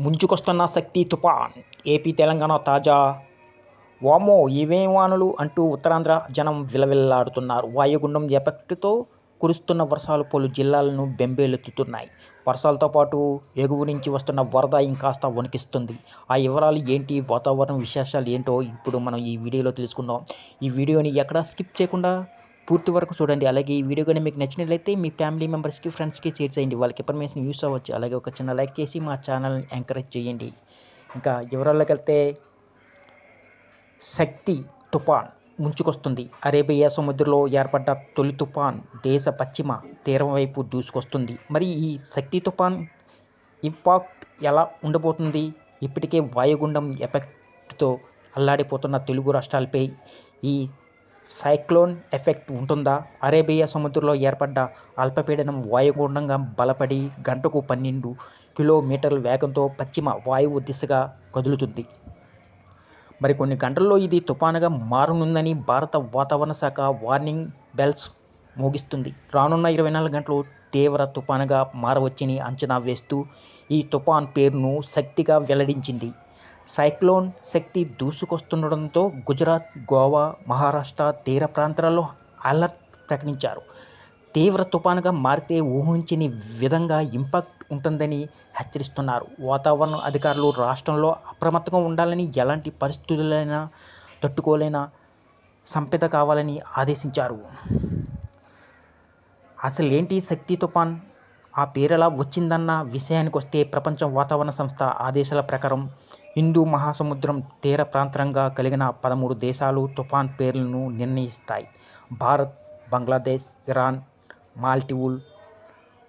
ముంచుకొస్తున్న శక్తి తుఫాన్ ఏపీ తెలంగాణ తాజా వామ్మో ఇవేం వానలు అంటూ ఉత్తరాంధ్ర జనం విలవిల్లాడుతున్నారు. వాయుగుండం ఎఫెక్ట్తో కురుస్తున్న వర్షాలు పలు జిల్లాలను బెంబేలెత్తుతున్నాయి. వర్షాలతో పాటు ఎగువ నుంచి వస్తున్న వరద ఇంకాస్త వణికిస్తుంది. ఆ వివరాలు ఏంటి, వాతావరణ విశేషాలు ఏంటో ఇప్పుడు మనం ఈ వీడియోలో తెలుసుకుందాం. ఈ వీడియోని ఎక్కడా స్కిప్ చేయకుండా పూర్తి వరకు చూడండి. అలాగే ఈ వీడియో కానీ మీకు నచ్చినట్లయితే మీ ఫ్యామిలీ మెంబర్స్కి, ఫ్రెండ్స్కి షేర్ చేయండి. వాళ్ళకి ఇన్ఫర్మేషన్ యూస్ అవ్వచ్చు. అలాగే ఒక చిన్న లైక్ చేసి మా ఛానల్ని ఎంకరేజ్ చేయండి. ఇంకా వివరాల్లోకి వెళ్తే, శక్తి తుఫాన్ ముంచుకొస్తుంది. అరేబియా సముద్రంలో ఏర్పడ్డ తొలి తుఫాన్ దేశ పశ్చిమ తీరం వైపు దూసుకొస్తుంది. మరి ఈ శక్తి తుఫాన్ ఇంపాక్ట్ ఎలా ఉండబోతుంది? ఇప్పటికే వాయుగుండం ఎఫెక్ట్తో అల్లాడిపోతున్న తెలుగు రాష్ట్రాలపై ఈ సైక్లోన్ ఎఫెక్ట్ ఉంటుందా? అరేబియా సముద్రంలో ఏర్పడ్డ అల్పపీడనం వాయుగుండంగా బలపడి గంటకు 12 కిలోమీటర్ల వేగంతో పశ్చిమ వాయువు దిశగా కదులుతుంది. మరికొన్ని గంటల్లో ఇది తుఫానుగా మారనుందని భారత వాతావరణ శాఖ వార్నింగ్ బెల్స్ మోగిస్తుంది. రానున్న 24 గంటలు తీవ్ర తుఫానుగా మారవచ్చని అంచనా వేస్తూ ఈ తుఫాన్ పేరును శక్తిగా వెల్లడించింది. సైక్లోన్ శక్తి దూసుకొస్తుండడంతో గుజరాత్, గోవా, మహారాష్ట్ర తీర ప్రాంతాల్లో అలర్ట్ ప్రకటించారు. తీవ్ర తుఫానుగా మారితే ఊహించని విధంగా ఇంపాక్ట్ ఉంటుందని హెచ్చరిస్తున్నారు. వాతావరణ అధికారులు రాష్ట్రంలో అప్రమత్తంగా ఉండాలని, ఎలాంటి పరిస్థితులైనా తట్టుకోలేని సంపద కావాలని ఆదేశించారు. అసలేంటి శక్తి తుఫాన్? ఆ పేరెలా వచ్చిందన్న విషయానికి వస్తే, ప్రపంచ వాతావరణ సంస్థ ఆదేశాల ప్రకారం హిందూ మహాసముద్రం తీర ప్రాంతంగా కలిగిన 13 దేశాలు తుఫాన్ పేర్లను నిర్ణయిస్తాయి. భారత్, బంగ్లాదేశ్, ఇరాన్, మాల్దీవులు,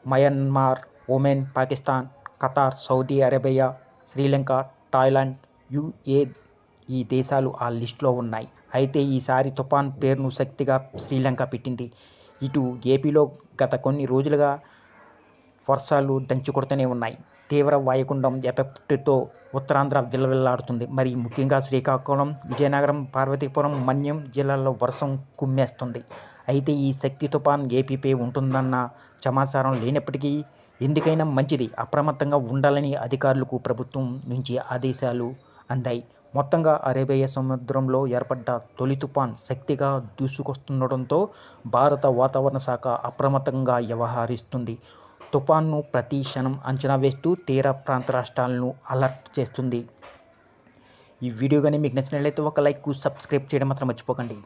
Myanmar, Oman, Pakistan, Qatar, Saudi Arabia, Sri Lanka, Thailand, UAE ఈ దేశాలు ఆ లిస్టులో ఉన్నాయి. అయితే ఈసారి తుఫాన్ పేరును శక్తిగా శ్రీలంక పెట్టింది. ఇటు ఏపీలో గత కొన్ని రోజులుగా వర్షాలు దంచుకొడుతూనే ఉన్నాయి. తీవ్ర వాయుగుండం ఎఫెక్ట్తో ఉత్తరాంధ్ర విలవిల్లాడుతుంది. మరి ముఖ్యంగా శ్రీకాకుళం, విజయనగరం, పార్వతీపురం, మన్యం జిల్లాల్లో వర్షం కుమ్మేస్తుంది. అయితే ఈ శక్తి తుఫాన్ ఏపీపై ఉంటుందన్న సమాచారం లేనప్పటికీ ఎందుకైనా మంచిది అప్రమత్తంగా ఉండాలని అధికారులకు ప్రభుత్వం నుంచి ఆదేశాలు అందాయి. మొత్తంగా అరేబియా సముద్రంలో ఏర్పడ్డ తొలి తుఫాన్ శక్తిగా దూసుకొస్తుండడంతో భారత వాతావరణ శాఖ అప్రమత్తంగా వ్యవహరిస్తుంది. తుఫాన్ను ప్రతి క్షణం అంచనా వేస్తూ తీర ప్రాంత రాష్ట్రాలను అలర్ట్ చేస్తుంది. ఈ వీడియో కానీ మీకు నచ్చినట్లయితే ఒక లైక్, సబ్స్క్రైబ్ చేయడం మాత్రం మర్చిపోకండి.